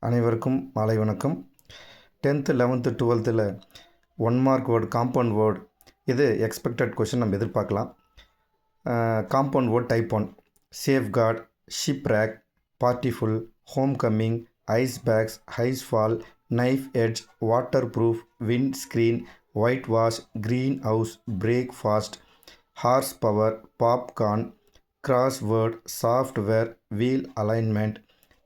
அனைவருக்கும் மாலை வணக்கம். 10th 11th 12th 1 mark word compound word இது எக்ஸ்பெக்டட் கொஷின் நம்ம எதிர்பார்க்கலாம். Compound word type 1 safeguard, shipwreck, பார்ட்டிஃபுல், homecoming, ice packs, icefall, knife edge, waterproof, windscreen, whitewash, greenhouse, breakfast, horsepower, popcorn, crossword, software, wheel alignment,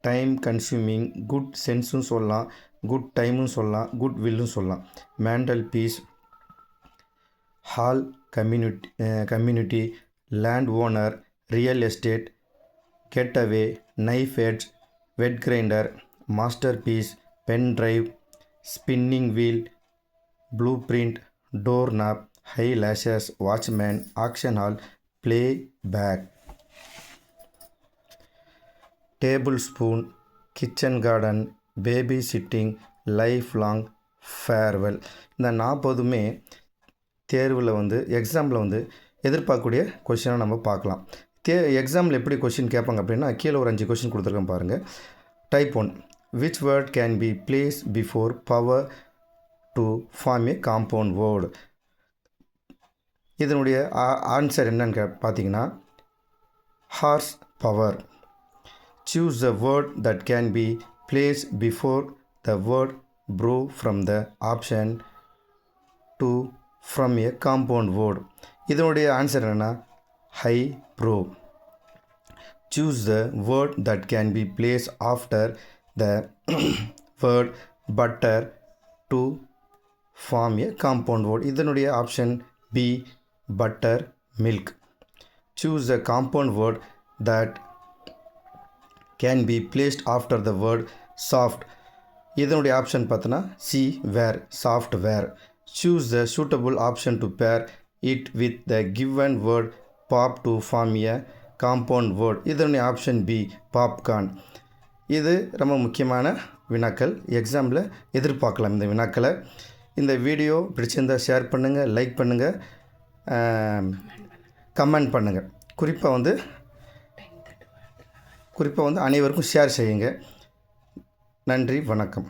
time consuming, good சென்ஸும் சொல்லலாம், good டைமும் சொல்லலாம், good வில்லும் சொல்லலாம். Mantelpiece, hall, community, landowner, real estate, getaway, knife edge, wet grinder, master piece, pen drive, spinning wheel, blueprint, doorknob, high lashes, watchman, auction hall, playback, tablespoon, kitchen garden, babysitting, lifelong, farewell. இந்த 40மே தேர்வில் எக்ஸாமில் எதிர்பார்க்கக்கூடிய கொஷினாக நம்ம பார்க்கலாம். எக்ஸாமில் எப்படி question கேட்பாங்க அப்படின்னா, கீழே ஒரு 5 கொஷின் கொடுத்துருக்கேன் பாருங்கள். Type 1 which word can be place before power to form a compound word. இதனுடைய ஆன்சர் என்னன்னு பார்த்தீங்கன்னா, horsepower. Choose the word that can be placed before the word brew from the option to from a compound word. இதனுடைய answer என்னன்னா high brew. Choose the word that can be placed after the word butter to form a compound word. இதனுடைய option B butter milk. Choose the compound word that can be placed after the word soft. இதனுடைய option பார்த்தோன்னா C where, software. Choose the suitable option to pair it with the given word pop to form a compound word. இதனுடைய option B popcorn. இது ரொம்ப முக்கியமான வினாக்கள், எக்ஸாமில் எதிர்பார்க்கலாம் இந்த வினாக்களை. இந்த வீடியோ பிடிச்சிருந்தால் ஷேர் பண்ணுங்கள், லைக் பண்ணுங்கள், கமெண்ட் பண்ணுங்கள். குறிப்பாக அனைவருக்கும் ஷேர் செய்யுங்க. நன்றி, வணக்கம்.